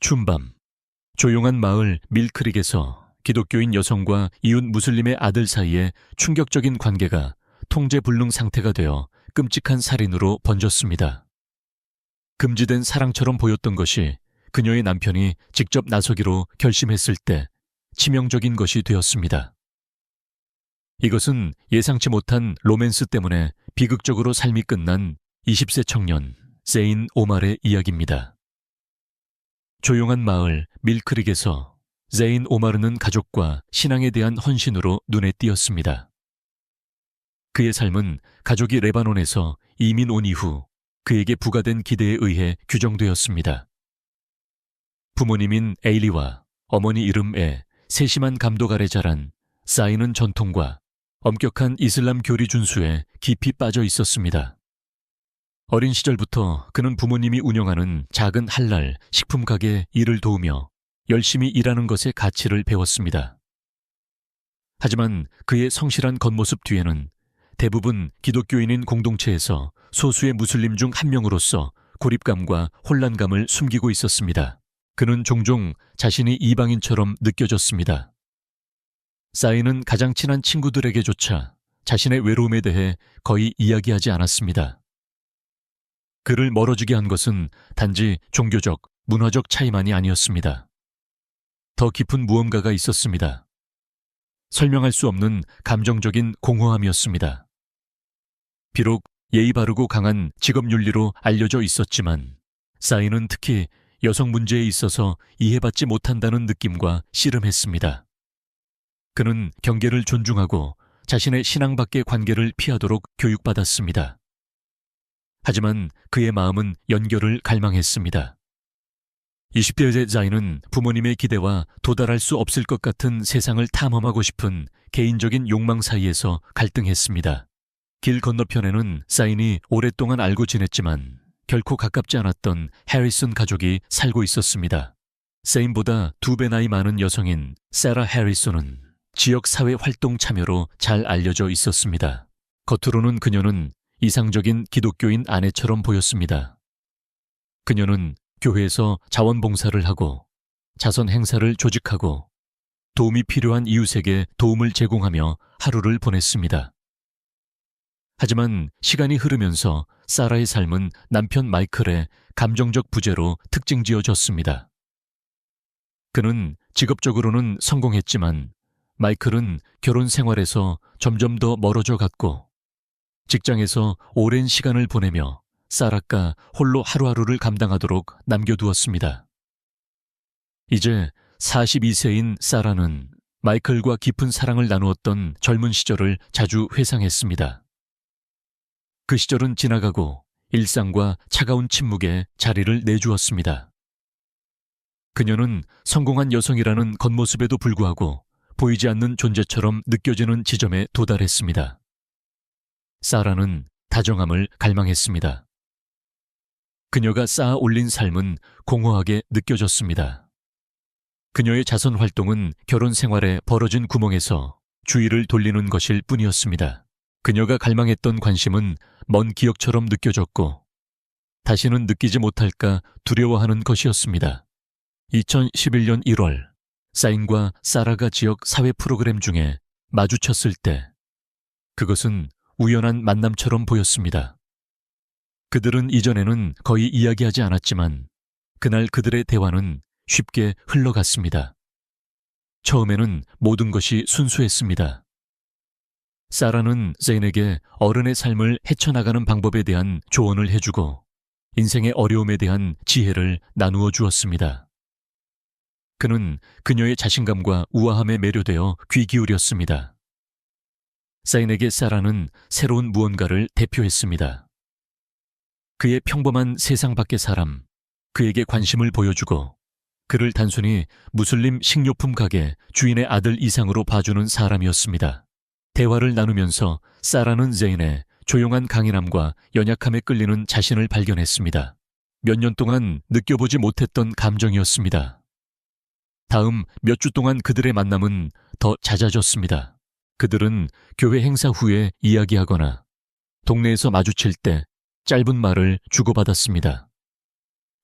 춘밤, 조용한 마을 밀크릭에서 기독교인 여성과 이웃 무슬림의 아들 사이에 충격적인 관계가 통제불능 상태가 되어 끔찍한 살인으로 번졌습니다. 금지된 사랑처럼 보였던 것이 그녀의 남편이 직접 나서기로 결심했을 때 치명적인 것이 되었습니다. 이것은 예상치 못한 로맨스 때문에 비극적으로 삶이 끝난 20세 청년 제인 오말의 이야기입니다. 조용한 마을 밀크릭에서 제인 오마르는 가족과 신앙에 대한 헌신으로 눈에 띄었습니다. 그의 삶은 가족이 레바논에서 이민 온 이후 그에게 부과된 기대에 의해 규정되었습니다. 부모님인 에일리와 어머니 이름에 세심한 감독 아래 자란 사인은 전통과 엄격한 이슬람 교리 준수에 깊이 빠져 있었습니다. 어린 시절부터 그는 부모님이 운영하는 작은 할랄 식품 가게에 일을 도우며 열심히 일하는 것의 가치를 배웠습니다. 하지만 그의 성실한 겉모습 뒤에는 대부분 기독교인인 공동체에서 소수의 무슬림 중 한 명으로서 고립감과 혼란감을 숨기고 있었습니다. 그는 종종 자신이 이방인처럼 느껴졌습니다. 사인은 가장 친한 친구들에게조차 자신의 외로움에 대해 거의 이야기하지 않았습니다. 그를 멀어지게 한 것은 단지 종교적, 문화적 차이만이 아니었습니다. 더 깊은 무언가가 있었습니다. 설명할 수 없는 감정적인 공허함이었습니다. 비록 예의 바르고 강한 직업윤리로 알려져 있었지만 사인은 특히 여성 문제에 있어서 이해받지 못한다는 느낌과 씨름했습니다. 그는 경계를 존중하고 자신의 신앙 밖의 관계를 피하도록 교육받았습니다. 하지만 그의 마음은 연결을 갈망했습니다. 20대의 자인은 부모님의 기대와 도달할 수 없을 것 같은 세상을 탐험하고 싶은 개인적인 욕망 사이에서 갈등했습니다. 길 건너편에는 사인이 오랫동안 알고 지냈지만 결코 가깝지 않았던 해리슨 가족이 살고 있었습니다. 세인보다 2배 나이 많은 여성인 세라 해리슨은 지역 사회 활동 참여로 잘 알려져 있었습니다. 겉으로는 그녀는 이상적인 기독교인 아내처럼 보였습니다. 그녀는 교회에서 자원봉사를 하고 자선 행사를 조직하고 도움이 필요한 이웃에게 도움을 제공하며 하루를 보냈습니다. 하지만 시간이 흐르면서 사라의 삶은 남편 마이클의 감정적 부재로 특징지어졌습니다. 그는 직업적으로는 성공했지만 마이클은 결혼 생활에서 점점 더 멀어져 갔고 직장에서 오랜 시간을 보내며 사라가 홀로 하루하루를 감당하도록 남겨두었습니다. 이제 42세인 사라는 마이클과 깊은 사랑을 나누었던 젊은 시절을 자주 회상했습니다. 그 시절은 지나가고 일상과 차가운 침묵에 자리를 내주었습니다. 그녀는 성공한 여성이라는 겉모습에도 불구하고 보이지 않는 존재처럼 느껴지는 지점에 도달했습니다. 사라는 다정함을 갈망했습니다. 그녀가 쌓아 올린 삶은 공허하게 느껴졌습니다. 그녀의 자선 활동은 결혼 생활에 벌어진 구멍에서 주의를 돌리는 것일 뿐이었습니다. 그녀가 갈망했던 관심은 먼 기억처럼 느껴졌고 다시는 느끼지 못할까 두려워하는 것이었습니다. 2011년 1월 사인과 사라가 지역 사회 프로그램 중에 마주쳤을 때 그것은 우연한 만남처럼 보였습니다. 그들은 이전에는 거의 이야기하지 않았지만 그날 그들의 대화는 쉽게 흘러갔습니다. 처음에는 모든 것이 순수했습니다. 사라는 제인에게 어른의 삶을 헤쳐나가는 방법에 대한 조언을 해주고 인생의 어려움에 대한 지혜를 나누어 주었습니다. 그는 그녀의 자신감과 우아함에 매료되어 귀 기울였습니다. 사인에게 사라는 새로운 무언가를 대표했습니다. 그의 평범한 세상 밖의 사람, 그에게 관심을 보여주고 그를 단순히 무슬림 식료품 가게 주인의 아들 이상으로 봐주는 사람이었습니다. 대화를 나누면서 사라는 제인의 조용한 강인함과 연약함에 끌리는 자신을 발견했습니다. 몇 년 동안 느껴보지 못했던 감정이었습니다. 다음 몇 주 동안 그들의 만남은 더 잦아졌습니다. 그들은 교회 행사 후에 이야기하거나 동네에서 마주칠 때 짧은 말을 주고받았습니다.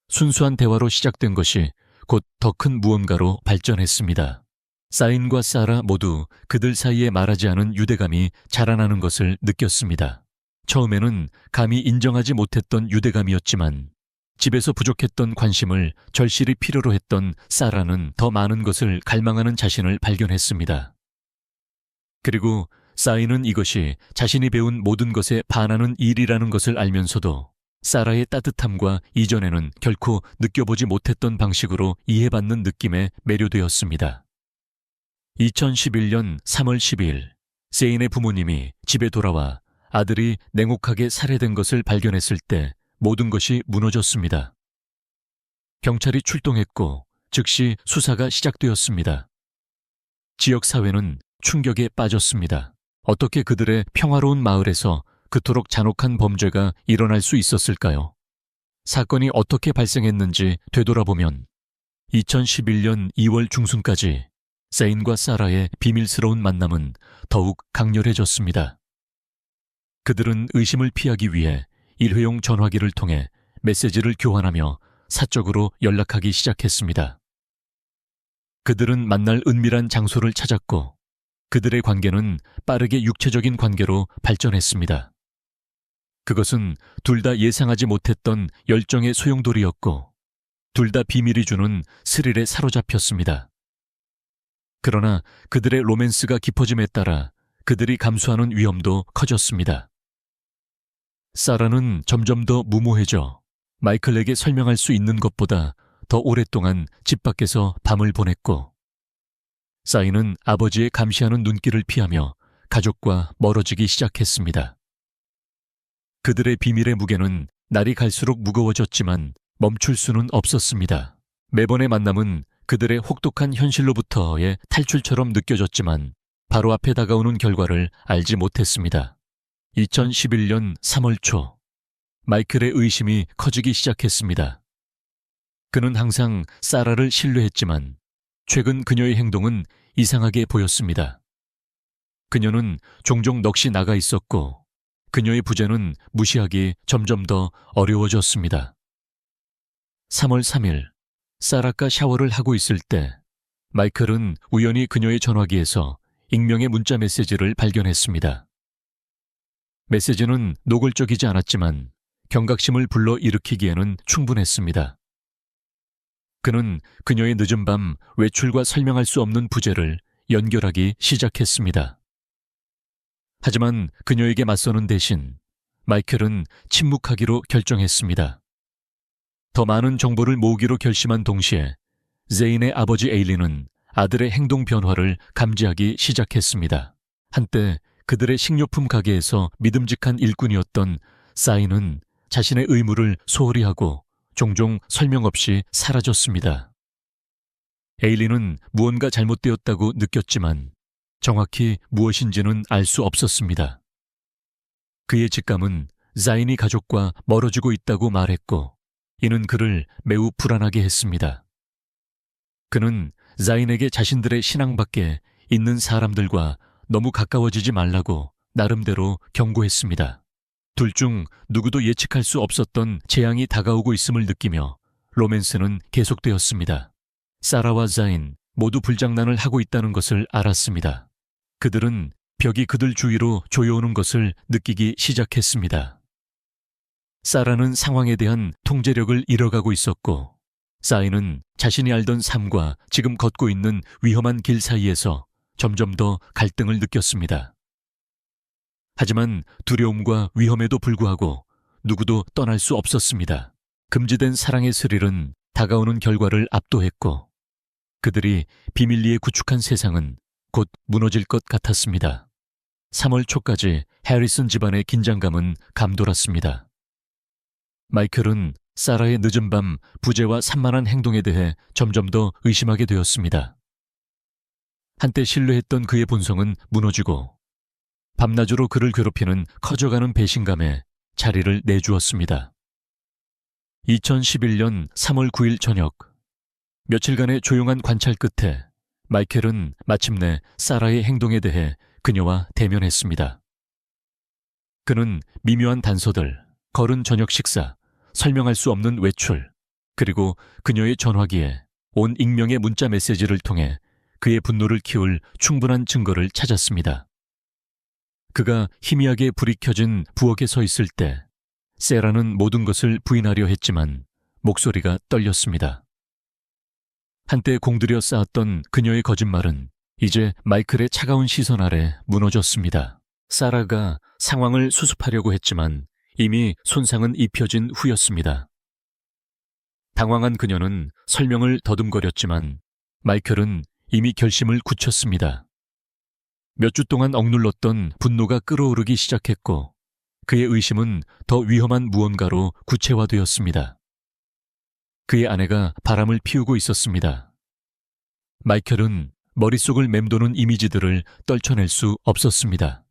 순수한 대화로 시작된 것이 곧 더 큰 무언가로 발전했습니다. 사인과 사라 모두 그들 사이에 말하지 않은 유대감이 자라나는 것을 느꼈습니다. 처음에는 감히 인정하지 못했던 유대감이었지만 집에서 부족했던 관심을 절실히 필요로 했던 사라는 더 많은 것을 갈망하는 자신을 발견했습니다. 그리고 사인은 이것이 자신이 배운 모든 것에 반하는 일이라는 것을 알면서도 사라의 따뜻함과 이전에는 결코 느껴보지 못했던 방식으로 이해받는 느낌에 매료되었습니다. 2011년 3월 12일, 세인의 부모님이 집에 돌아와 아들이 냉혹하게 살해된 것을 발견했을 때 모든 것이 무너졌습니다. 경찰이 출동했고 즉시 수사가 시작되었습니다. 지역사회는 충격에 빠졌습니다. 어떻게 그들의 평화로운 마을에서 그토록 잔혹한 범죄가 일어날 수 있었을까요? 사건이 어떻게 발생했는지 되돌아보면 2011년 2월 중순까지 세인과 사라의 비밀스러운 만남은 더욱 강렬해졌습니다. 그들은 의심을 피하기 위해 일회용 전화기를 통해 메시지를 교환하며 사적으로 연락하기 시작했습니다. 그들은 만날 은밀한 장소를 찾았고 그들의 관계는 빠르게 육체적인 관계로 발전했습니다. 그것은 둘 다 예상하지 못했던 열정의 소용돌이였고 둘 다 비밀이 주는 스릴에 사로잡혔습니다. 그러나 그들의 로맨스가 깊어짐에 따라 그들이 감수하는 위험도 커졌습니다. 사라는 점점 더 무모해져 마이클에게 설명할 수 있는 것보다 더 오랫동안 집 밖에서 밤을 보냈고 사인은 아버지의 감시하는 눈길을 피하며 가족과 멀어지기 시작했습니다. 그들의 비밀의 무게는 날이 갈수록 무거워졌지만 멈출 수는 없었습니다. 매번의 만남은 그들의 혹독한 현실로부터의 탈출처럼 느껴졌지만 바로 앞에 다가오는 결과를 알지 못했습니다. 2011년 3월 초, 마이클의 의심이 커지기 시작했습니다. 그는 항상 사라를 신뢰했지만 최근 그녀의 행동은 이상하게 보였습니다. 그녀는 종종 넋이 나가 있었고 그녀의 부재는 무시하기 점점 더 어려워졌습니다. 3월 3일, 사라가 샤워를 하고 있을 때 마이클은 우연히 그녀의 전화기에서 익명의 문자 메시지를 발견했습니다. 메시지는 노골적이지 않았지만 경각심을 불러일으키기에는 충분했습니다. 그는 그녀의 늦은 밤 외출과 설명할 수 없는 부재를 연결하기 시작했습니다. 하지만 그녀에게 맞서는 대신 마이클은 침묵하기로 결정했습니다. 더 많은 정보를 모으기로 결심한 동시에 제인의 아버지 에일리는 아들의 행동 변화를 감지하기 시작했습니다. 한때 그들의 식료품 가게에서 믿음직한 일꾼이었던 사인은 자신의 의무를 소홀히 하고 종종 설명 없이 사라졌습니다. 에일리는 무언가 잘못되었다고 느꼈지만 정확히 무엇인지는 알 수 없었습니다. 그의 직감은 자인이 가족과 멀어지고 있다고 말했고 이는 그를 매우 불안하게 했습니다. 그는 자인에게 자신들의 신앙 밖에 있는 사람들과 너무 가까워지지 말라고 나름대로 경고했습니다. 둘 중 누구도 예측할 수 없었던 재앙이 다가오고 있음을 느끼며 로맨스는 계속되었습니다. 사라와 자인 모두 불장난을 하고 있다는 것을 알았습니다. 그들은 벽이 그들 주위로 조여오는 것을 느끼기 시작했습니다. 사라는 상황에 대한 통제력을 잃어가고 있었고 사인은 자신이 알던 삶과 지금 걷고 있는 위험한 길 사이에서 점점 더 갈등을 느꼈습니다. 하지만 두려움과 위험에도 불구하고 누구도 떠날 수 없었습니다. 금지된 사랑의 스릴은 다가오는 결과를 압도했고 그들이 비밀리에 구축한 세상은 곧 무너질 것 같았습니다. 3월 초까지 해리슨 집안의 긴장감은 감돌았습니다. 마이클은 사라의 늦은 밤 부재와 산만한 행동에 대해 점점 더 의심하게 되었습니다. 한때 신뢰했던 그의 본성은 무너지고 밤낮으로 그를 괴롭히는 커져가는 배신감에 자리를 내주었습니다. 2011년 3월 9일 저녁, 며칠간의 조용한 관찰 끝에 마이클은 마침내 사라의 행동에 대해 그녀와 대면했습니다. 그는 미묘한 단서들, 거른 저녁 식사, 설명할 수 없는 외출, 그리고 그녀의 전화기에 온 익명의 문자 메시지를 통해 그의 분노를 키울 충분한 증거를 찾았습니다. 그가 희미하게 불이 켜진 부엌에 서 있을 때 세라는 모든 것을 부인하려 했지만 목소리가 떨렸습니다. 한때 공들여 쌓았던 그녀의 거짓말은 이제 마이클의 차가운 시선 아래 무너졌습니다. 사라가 상황을 수습하려고 했지만 이미 손상은 입혀진 후였습니다. 당황한 그녀는 설명을 더듬거렸지만 마이클은 이미 결심을 굳혔습니다. 몇 주 동안 억눌렀던 분노가 끓어오르기 시작했고 그의 의심은 더 위험한 무언가로 구체화되었습니다. 그의 아내가 바람을 피우고 있었습니다. 마이클은 머릿속을 맴도는 이미지들을 떨쳐낼 수 없었습니다.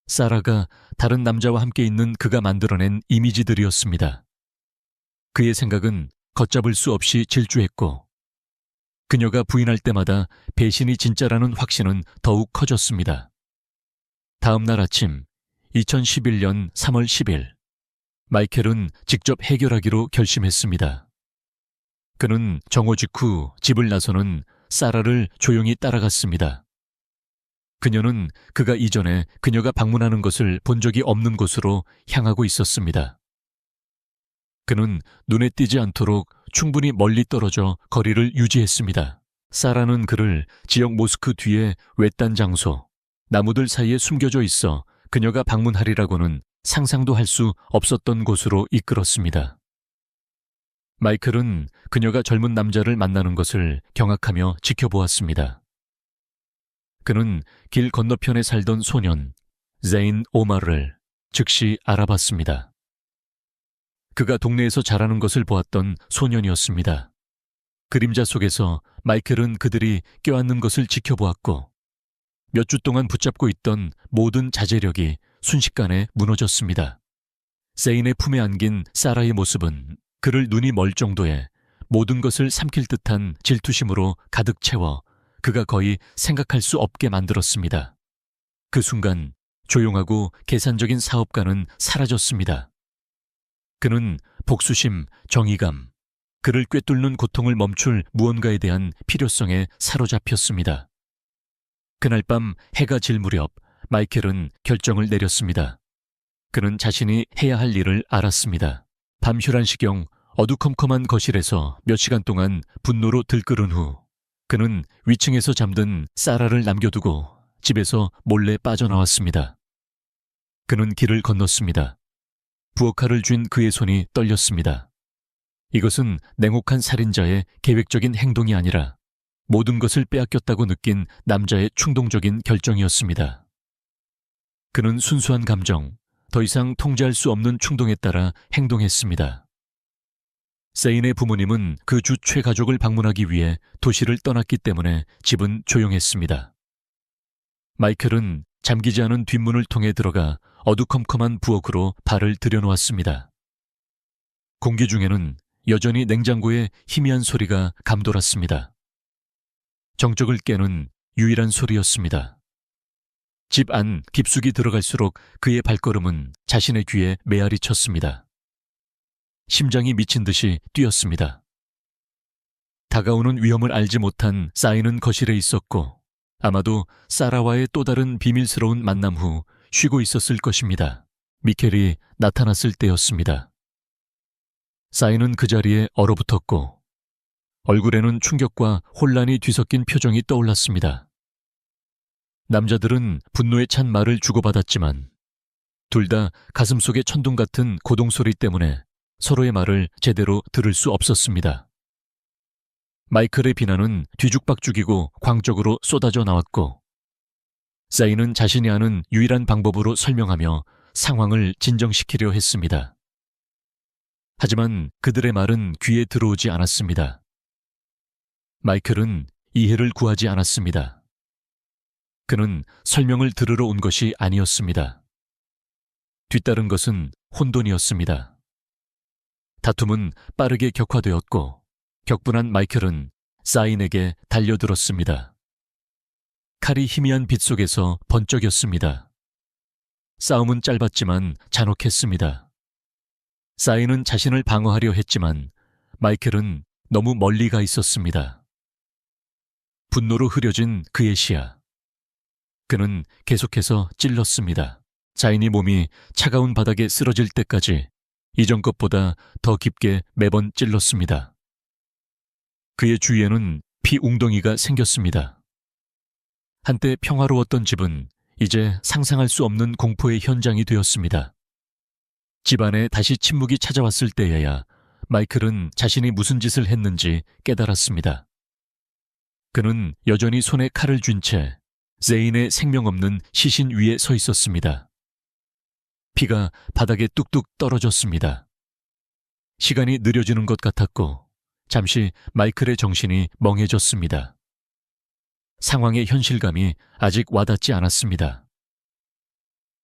사라가 다른 남자와 함께 있는 그가 만들어낸 이미지들이었습니다. 그의 생각은 걷잡을 수 없이 질주했고 그녀가 부인할 때마다 배신이 진짜라는 확신은 더욱 커졌습니다. 다음 날 아침 2011년 3월 10일 마이켈은 직접 해결하기로 결심했습니다. 그는 정오 직후 집을 나서는 사라를 조용히 따라갔습니다. 그녀는 그가 이전에 그녀가 방문하는 것을 본 적이 없는 곳으로 향하고 있었습니다. 그는 눈에 띄지 않도록 충분히 멀리 떨어져 거리를 유지했습니다. 사라는 그를 지역 모스크 뒤에 외딴 장소, 나무들 사이에 숨겨져 있어 그녀가 방문하리라고는 상상도 할 수 없었던 곳으로 이끌었습니다. 마이클은 그녀가 젊은 남자를 만나는 것을 경악하며 지켜보았습니다. 그는 길 건너편에 살던 소년, 제인 오마르를 즉시 알아봤습니다. 그가 동네에서 자라는 것을 보았던 소년이었습니다. 그림자 속에서 마이클은 그들이 껴안는 것을 지켜보았고 몇 주 동안 붙잡고 있던 모든 자제력이 순식간에 무너졌습니다. 세인의 품에 안긴 사라의 모습은 그를 눈이 멀 정도의 모든 것을 삼킬 듯한 질투심으로 가득 채워 그가 거의 생각할 수 없게 만들었습니다. 그 순간 조용하고 계산적인 사업가는 사라졌습니다. 그는 복수심, 정의감, 그를 꿰뚫는 고통을 멈출 무언가에 대한 필요성에 사로잡혔습니다. 그날 밤 해가 질 무렵 마이켈은 결정을 내렸습니다. 그는 자신이 해야 할 일을 알았습니다. 밤 11시경 어두컴컴한 거실에서 몇 시간 동안 분노로 들끓은 후 그는 위층에서 잠든 사라를 남겨두고 집에서 몰래 빠져나왔습니다. 그는 길을 건넜습니다. 부엌칼을 쥔 그의 손이 떨렸습니다. 이것은 냉혹한 살인자의 계획적인 행동이 아니라 모든 것을 빼앗겼다고 느낀 남자의 충동적인 결정이었습니다. 그는 순수한 감정, 더 이상 통제할 수 없는 충동에 따라 행동했습니다. 세인의 부모님은 그 주 최가족을 방문하기 위해 도시를 떠났기 때문에 집은 조용했습니다. 마이클은 잠기지 않은 뒷문을 통해 들어가 어두컴컴한 부엌으로 발을 들여놓았습니다. 공기 중에는 여전히 냉장고의 희미한 소리가 감돌았습니다. 정적을 깨는 유일한 소리였습니다. 집 안 깊숙이 들어갈수록 그의 발걸음은 자신의 귀에 메아리 쳤습니다. 심장이 미친 듯이 뛰었습니다. 다가오는 위험을 알지 못한 사인은 거실에 있었고 아마도 사라와의 또 다른 비밀스러운 만남 후 쉬고 있었을 것입니다. 미켈이 나타났을 때였습니다. 사인은 그 자리에 얼어붙었고 얼굴에는 충격과 혼란이 뒤섞인 표정이 떠올랐습니다. 남자들은 분노에 찬 말을 주고받았지만 둘 다 가슴속의 천둥 같은 고동소리 때문에 서로의 말을 제대로 들을 수 없었습니다. 마이클의 비난은 뒤죽박죽이고 광적으로 쏟아져 나왔고 사인은 자신이 아는 유일한 방법으로 설명하며 상황을 진정시키려 했습니다. 하지만 그들의 말은 귀에 들어오지 않았습니다. 마이클은 이해를 구하지 않았습니다. 그는 설명을 들으러 온 것이 아니었습니다. 뒤따른 것은 혼돈이었습니다. 다툼은 빠르게 격화되었고 격분한 마이클은 사인에게 달려들었습니다. 칼이 희미한 빛 속에서 번쩍였습니다. 싸움은 짧았지만 잔혹했습니다. 사인은 자신을 방어하려 했지만 마이클은 너무 멀리 가 있었습니다. 분노로 흐려진 그의 시야. 그는 계속해서 찔렀습니다. 자인이 몸이 차가운 바닥에 쓰러질 때까지 이전 것보다 더 깊게 매번 찔렀습니다. 그의 주위에는 피 웅덩이가 생겼습니다. 한때 평화로웠던 집은 이제 상상할 수 없는 공포의 현장이 되었습니다. 집안에 다시 침묵이 찾아왔을 때에야 마이클은 자신이 무슨 짓을 했는지 깨달았습니다. 그는 여전히 손에 칼을 쥔 채 제인의 생명 없는 시신 위에 서 있었습니다. 피가 바닥에 뚝뚝 떨어졌습니다. 시간이 느려지는 것 같았고 잠시 마이클의 정신이 멍해졌습니다. 상황의 현실감이 아직 와닿지 않았습니다.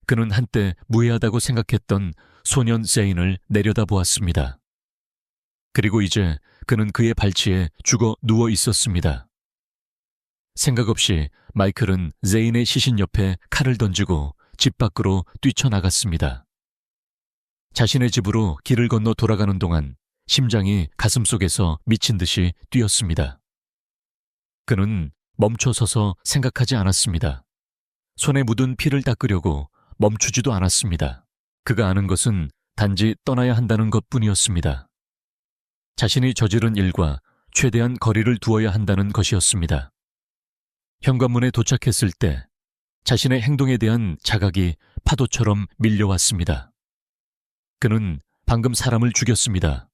그는 한때 무해하다고 생각했던 소년 제인을 내려다보았습니다. 그리고 이제 그는 그의 발치에 죽어 누워 있었습니다. 생각 없이 마이클은 제인의 시신 옆에 칼을 던지고 집 밖으로 뛰쳐나갔습니다. 자신의 집으로 길을 건너 돌아가는 동안 심장이 가슴속에서 미친 듯이 뛰었습니다. 그는 멈춰서서 생각하지 않았습니다. 손에 묻은 피를 닦으려고 멈추지도 않았습니다. 그가 아는 것은 단지 떠나야 한다는 것뿐이었습니다. 자신이 저지른 일과 최대한 거리를 두어야 한다는 것이었습니다. 현관문에 도착했을 때 자신의 행동에 대한 자각이 파도처럼 밀려왔습니다. 그는 방금 사람을 죽였습니다.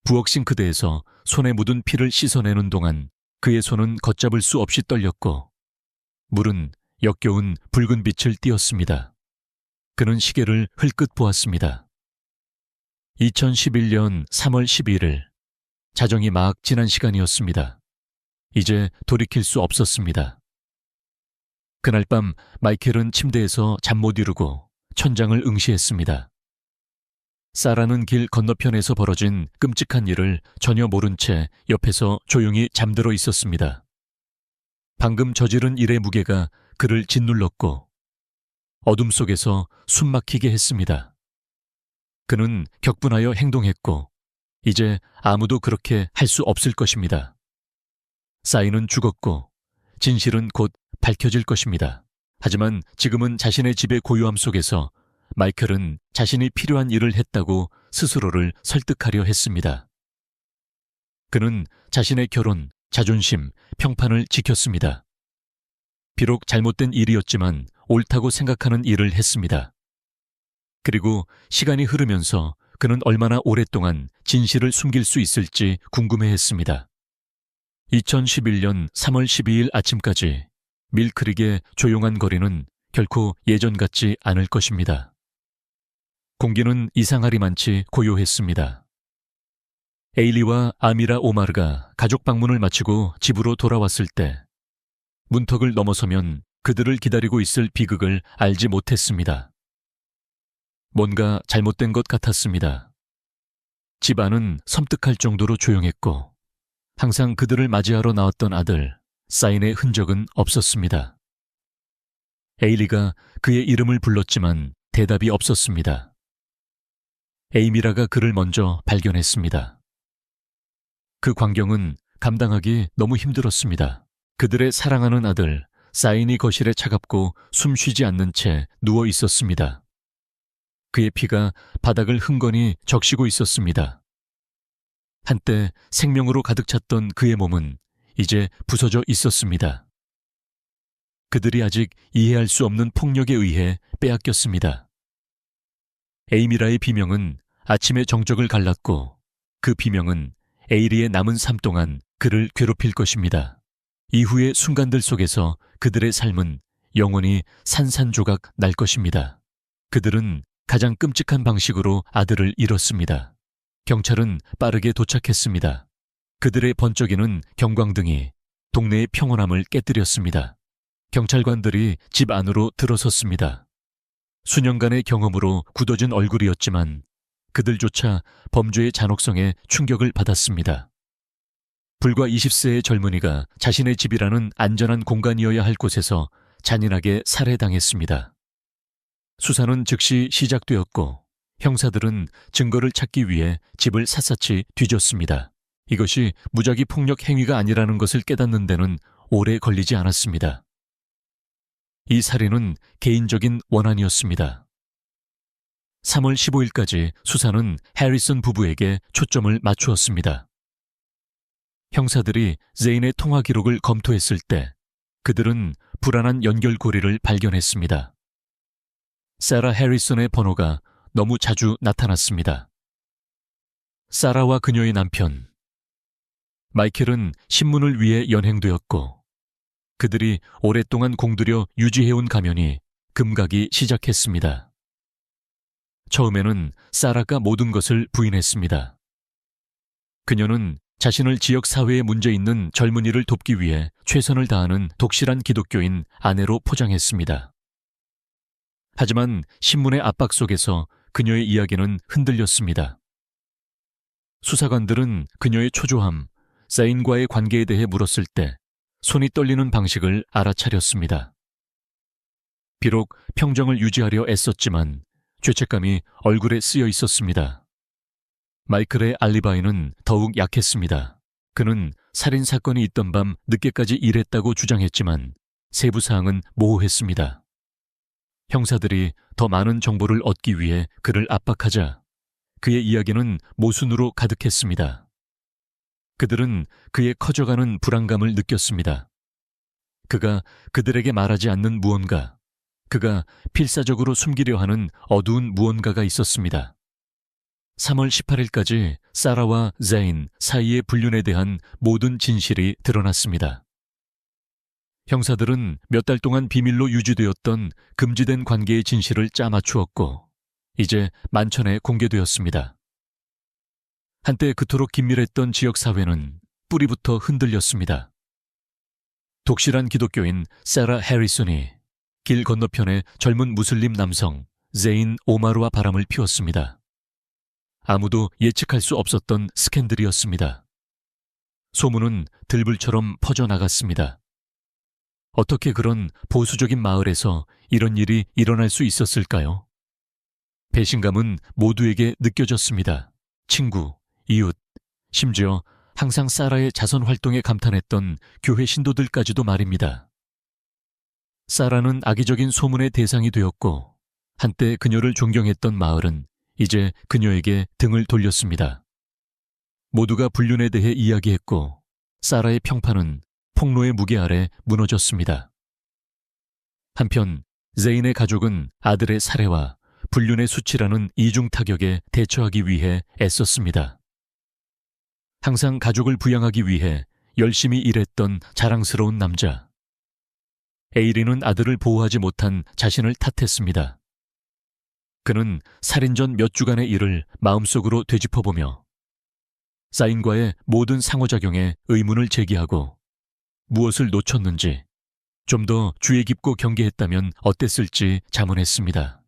부엌 싱크대에서 손에 묻은 피를 씻어내는 동안 그의 손은 걷잡을 수 없이 떨렸고 물은 역겨운 붉은 빛을 띠었습니다. 그는 시계를 흘끗 보았습니다. 2011년 3월 12일 자정이 막 지난 시간이었습니다. 이제 돌이킬 수 없었습니다. 그날 밤 마이켈은 침대에서 잠 못 이루고 천장을 응시했습니다. 사라는 길 건너편에서 벌어진 끔찍한 일을 전혀 모른 채 옆에서 조용히 잠들어 있었습니다. 방금 저지른 일의 무게가 그를 짓눌렀고 어둠 속에서 숨 막히게 했습니다. 그는 격분하여 행동했고 이제 아무도 그렇게 할 수 없을 것입니다. 사인은 죽었고 진실은 곧 밝혀질 것입니다. 하지만 지금은 자신의 집의 고요함 속에서 마이클은 자신이 필요한 일을 했다고 스스로를 설득하려 했습니다. 그는 자신의 결혼, 자존심, 평판을 지켰습니다. 비록 잘못된 일이었지만 옳다고 생각하는 일을 했습니다. 그리고 시간이 흐르면서 그는 얼마나 오랫동안 진실을 숨길 수 있을지 궁금해했습니다. 2011년 3월 12일 아침까지 밀크릭의 조용한 거리는 결코 예전 같지 않을 것입니다. 공기는 이상하리만치 고요했습니다. 에일리와 아미라 오마르가 가족 방문을 마치고 집으로 돌아왔을 때 문턱을 넘어서면 그들을 기다리고 있을 비극을 알지 못했습니다. 뭔가 잘못된 것 같았습니다. 집 안은 섬뜩할 정도로 조용했고 항상 그들을 맞이하러 나왔던 아들 사인의 흔적은 없었습니다. 에일리가 그의 이름을 불렀지만 대답이 없었습니다. 에이미라가 그를 먼저 발견했습니다. 그 광경은 감당하기 너무 힘들었습니다. 그들의 사랑하는 아들 사인이 거실에 차갑고 숨쉬지 않는 채 누워 있었습니다. 그의 피가 바닥을 흥건히 적시고 있었습니다. 한때 생명으로 가득 찼던 그의 몸은 이제 부서져 있었습니다. 그들이 아직 이해할 수 없는 폭력에 의해 빼앗겼습니다. 에이미라의 비명은 아침의 정적을 갈랐고 그 비명은 에이리의 남은 삶 동안 그를 괴롭힐 것입니다. 이후의 순간들 속에서 그들의 삶은 영원히 산산조각 날 것입니다. 그들은 가장 끔찍한 방식으로 아들을 잃었습니다. 경찰은 빠르게 도착했습니다. 그들의 번쩍이는 경광등이 동네의 평온함을 깨뜨렸습니다. 경찰관들이 집 안으로 들어섰습니다. 수년간의 경험으로 굳어진 얼굴이었지만 그들조차 범죄의 잔혹성에 충격을 받았습니다. 불과 20세의 젊은이가 자신의 집이라는 안전한 공간이어야 할 곳에서 잔인하게 살해당했습니다. 수사는 즉시 시작되었고 형사들은 증거를 찾기 위해 집을 샅샅이 뒤졌습니다. 이것이 무작위 폭력 행위가 아니라는 것을 깨닫는 데는 오래 걸리지 않았습니다. 이 살인은 개인적인 원한이었습니다. 3월 15일까지 수사는 해리슨 부부에게 초점을 맞추었습니다. 형사들이 제인의 통화 기록을 검토했을 때 그들은 불안한 연결고리를 발견했습니다. 사라 해리슨의 번호가 너무 자주 나타났습니다. 사라와 그녀의 남편 마이켈은 신문을 위해 연행되었고 그들이 오랫동안 공들여 유지해온 가면이 금가기 시작했습니다. 처음에는 사라가 모든 것을 부인했습니다. 그녀는 자신을 지역 사회에 문제 있는 젊은이를 돕기 위해 최선을 다하는 독실한 기독교인 아내로 포장했습니다. 하지만 신문의 압박 속에서 그녀의 이야기는 흔들렸습니다. 수사관들은 그녀의 초조함, 자인과의 관계에 대해 물었을 때 손이 떨리는 방식을 알아차렸습니다. 비록 평정을 유지하려 애썼지만 죄책감이 얼굴에 쓰여 있었습니다. 마이클의 알리바이는 더욱 약했습니다. 그는 살인사건이 있던 밤 늦게까지 일했다고 주장했지만 세부 사항은 모호했습니다. 형사들이 더 많은 정보를 얻기 위해 그를 압박하자 그의 이야기는 모순으로 가득했습니다. 그들은 그의 커져가는 불안감을 느꼈습니다. 그가 그들에게 말하지 않는 무언가, 그가 필사적으로 숨기려 하는 어두운 무언가가 있었습니다. 3월 18일까지 사라와 제인 사이의 불륜에 대한 모든 진실이 드러났습니다. 형사들은 몇 달 동안 비밀로 유지되었던 금지된 관계의 진실을 짜맞추었고 이제 만천에 공개되었습니다. 한때 그토록 긴밀했던 지역사회는 뿌리부터 흔들렸습니다. 독실한 기독교인 사라 해리슨이 길 건너편에 젊은 무슬림 남성 제인 오마르와 바람을 피웠습니다. 아무도 예측할 수 없었던 스캔들이었습니다. 소문은 들불처럼 퍼져나갔습니다. 어떻게 그런 보수적인 마을에서 이런 일이 일어날 수 있었을까요? 배신감은 모두에게 느껴졌습니다. 친구, 이웃, 심지어 항상 사라의 자선 활동에 감탄했던 교회 신도들까지도 말입니다. 사라는 악의적인 소문의 대상이 되었고 한때 그녀를 존경했던 마을은 이제 그녀에게 등을 돌렸습니다. 모두가 불륜에 대해 이야기했고 사라의 평판은 폭로의 무게 아래 무너졌습니다. 한편 제인의 가족은 아들의 살해와 불륜의 수치라는 이중 타격에 대처하기 위해 애썼습니다. 항상 가족을 부양하기 위해 열심히 일했던 자랑스러운 남자. 에이린은 아들을 보호하지 못한 자신을 탓했습니다. 그는 살인 전 몇 주간의 일을 마음속으로 되짚어보며 사인과의 모든 상호작용에 의문을 제기하고 무엇을 놓쳤는지 좀 더 주의 깊고 경계했다면 어땠을지 자문했습니다.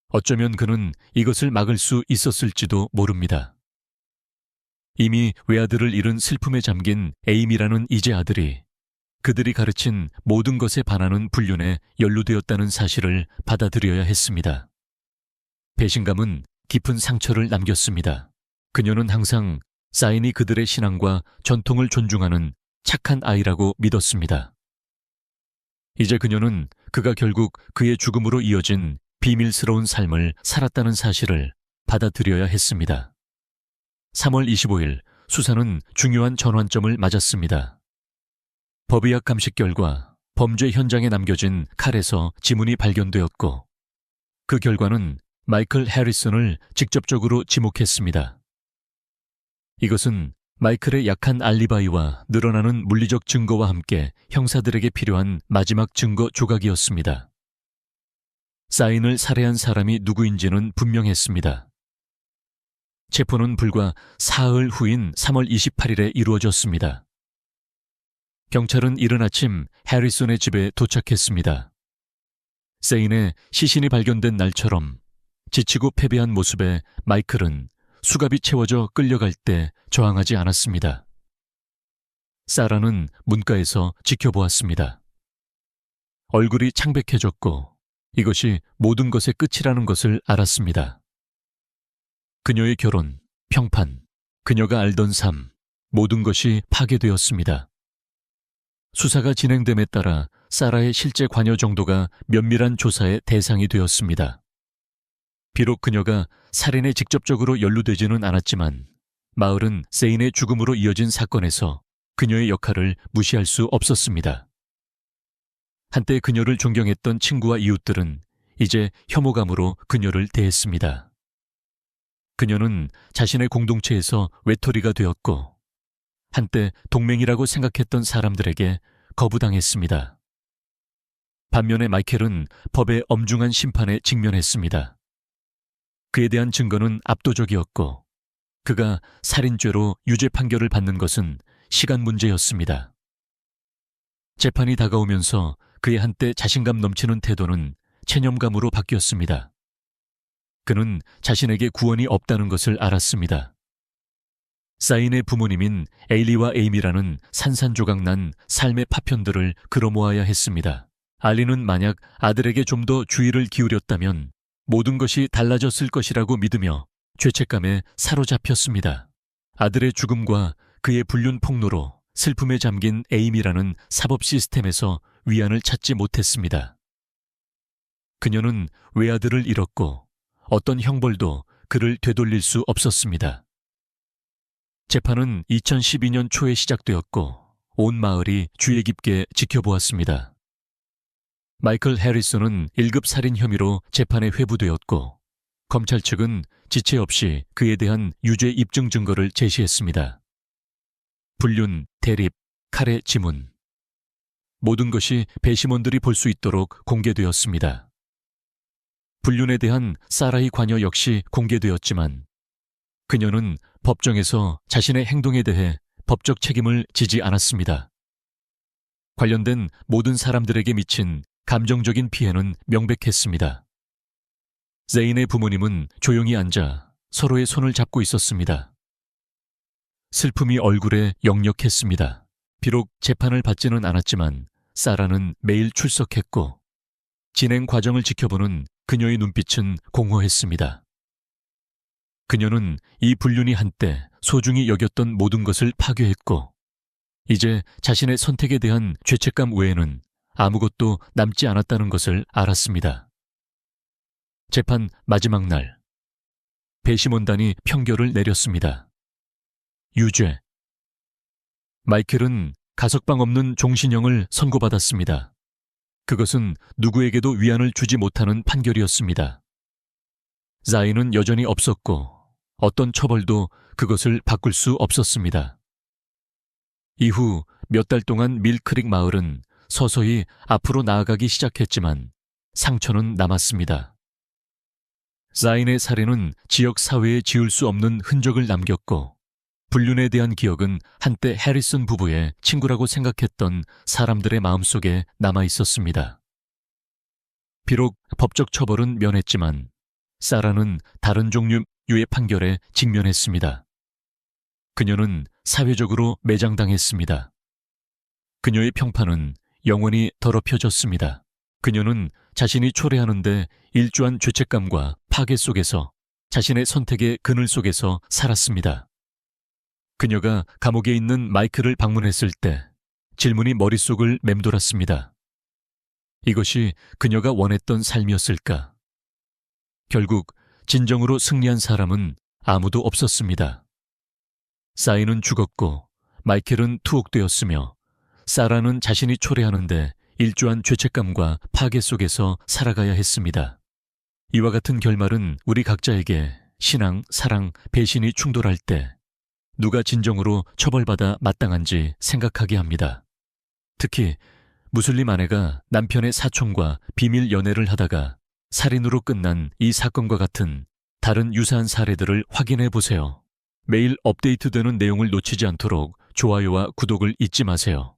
어쩌면 그는 이것을 막을 수 있었을지도 모릅니다. 이미 외아들을 잃은 슬픔에 잠긴 에임이라는 이제 아들이 그들이 가르친 모든 것에 반하는 불륜에 연루되었다는 사실을 받아들여야 했습니다. 배신감은 깊은 상처를 남겼습니다. 그녀는 항상 사인이 그들의 신앙과 전통을 존중하는 착한 아이라고 믿었습니다. 이제 그녀는 그가 결국 그의 죽음으로 이어진 비밀스러운 삶을 살았다는 사실을 받아들여야 했습니다. 3월 25일 수사는 중요한 전환점을 맞았습니다. 법의학 감식 결과 범죄 현장에 남겨진 칼에서 지문이 발견되었고 그 결과는 마이클 해리슨을 직접적으로 지목했습니다. 이것은 마이클의 약한 알리바이와 늘어나는 물리적 증거와 함께 형사들에게 필요한 마지막 증거 조각이었습니다. 사인을 살해한 사람이 누구인지는 분명했습니다. 체포는 불과 사흘 후인 3월 28일에 이루어졌습니다. 경찰은 이른 아침 해리슨의 집에 도착했습니다. 세인의 시신이 발견된 날처럼 지치고 패배한 모습에 마이클은 수갑이 채워져 끌려갈 때 저항하지 않았습니다. 사라는 문가에서 지켜보았습니다. 얼굴이 창백해졌고 이것이 모든 것의 끝이라는 것을 알았습니다. 그녀의 결혼, 평판, 그녀가 알던 삶, 모든 것이 파괴되었습니다. 수사가 진행됨에 따라 사라의 실제 관여 정도가 면밀한 조사의 대상이 되었습니다. 비록 그녀가 살인에 직접적으로 연루되지는 않았지만 마을은 세인의 죽음으로 이어진 사건에서 그녀의 역할을 무시할 수 없었습니다. 한때 그녀를 존경했던 친구와 이웃들은 이제 혐오감으로 그녀를 대했습니다. 그녀는 자신의 공동체에서 외톨이가 되었고 한때 동맹이라고 생각했던 사람들에게 거부당했습니다. 반면에 마이켈은 법의 엄중한 심판에 직면했습니다. 그에 대한 증거는 압도적이었고 그가 살인죄로 유죄 판결을 받는 것은 시간 문제였습니다. 재판이 다가오면서 그의 한때 자신감 넘치는 태도는 체념감으로 바뀌었습니다. 그는 자신에게 구원이 없다는 것을 알았습니다. 사인의 부모님인 에일리와 에이미라는 산산조각난 삶의 파편들을 끌어모아야 했습니다. 알리는 만약 아들에게 좀 더 주의를 기울였다면 모든 것이 달라졌을 것이라고 믿으며 죄책감에 사로잡혔습니다. 아들의 죽음과 그의 불륜 폭로로 슬픔에 잠긴 에이미라는 사법 시스템에서 위안을 찾지 못했습니다. 그녀는 외아들을 잃었고 어떤 형벌도 그를 되돌릴 수 없었습니다. 재판은 2012년 초에 시작되었고 온 마을이 주의 깊게 지켜보았습니다. 마이클 해리슨은 1급 살인 혐의로 재판에 회부되었고 검찰 측은 지체 없이 그에 대한 유죄 입증 증거를 제시했습니다. 불륜, 대립, 칼의 지문. 모든 것이 배심원들이 볼 수 있도록 공개되었습니다. 불륜에 대한 사라의 관여 역시 공개되었지만 그녀는 법정에서 자신의 행동에 대해 법적 책임을 지지 않았습니다. 관련된 모든 사람들에게 미친 감정적인 피해는 명백했습니다. 제인의 부모님은 조용히 앉아 서로의 손을 잡고 있었습니다. 슬픔이 얼굴에 역력했습니다. 비록 재판을 받지는 않았지만 사라는 매일 출석했고 진행 과정을 지켜보는 그녀의 눈빛은 공허했습니다. 그녀는 이 불륜이 한때 소중히 여겼던 모든 것을 파괴했고 이제 자신의 선택에 대한 죄책감 외에는 아무것도 남지 않았다는 것을 알았습니다. 재판 마지막 날, 배심원단이 평결을 내렸습니다. 유죄. 마이켈은 가석방 없는 종신형을 선고받았습니다. 그것은 누구에게도 위안을 주지 못하는 판결이었습니다. 자인은 여전히 없었고 어떤 처벌도 그것을 바꿀 수 없었습니다. 이후 몇 달 동안 밀크릭 마을은 서서히 앞으로 나아가기 시작했지만 상처는 남았습니다. 자인의 살인은 지역 사회에 지울 수 없는 흔적을 남겼고 불륜에 대한 기억은 한때 해리슨 부부의 친구라고 생각했던 사람들의 마음속에 남아 있었습니다. 비록 법적 처벌은 면했지만 사라는 다른 종류의 판결에 직면했습니다. 그녀는 사회적으로 매장당했습니다. 그녀의 평판은 영원히 더럽혀졌습니다. 그녀는 자신이 초래하는데 일조한 죄책감과 파괴 속에서 자신의 선택의 그늘 속에서 살았습니다. 그녀가 감옥에 있는 마이클을 방문했을 때 질문이 머릿속을 맴돌았습니다. 이것이 그녀가 원했던 삶이었을까? 결국 진정으로 승리한 사람은 아무도 없었습니다. 사인은 죽었고 마이켈은 투옥되었으며 사라는 자신이 초래하는데 일조한 죄책감과 파괴 속에서 살아가야 했습니다. 이와 같은 결말은 우리 각자에게 신앙, 사랑, 배신이 충돌할 때 누가 진정으로 처벌받아 마땅한지 생각하게 합니다. 특히 무슬림 아내가 남편의 사촌과 비밀 연애를 하다가 살인으로 끝난 이 사건과 같은 다른 유사한 사례들을 확인해 보세요. 매일 업데이트되는 내용을 놓치지 않도록 좋아요와 구독을 잊지 마세요.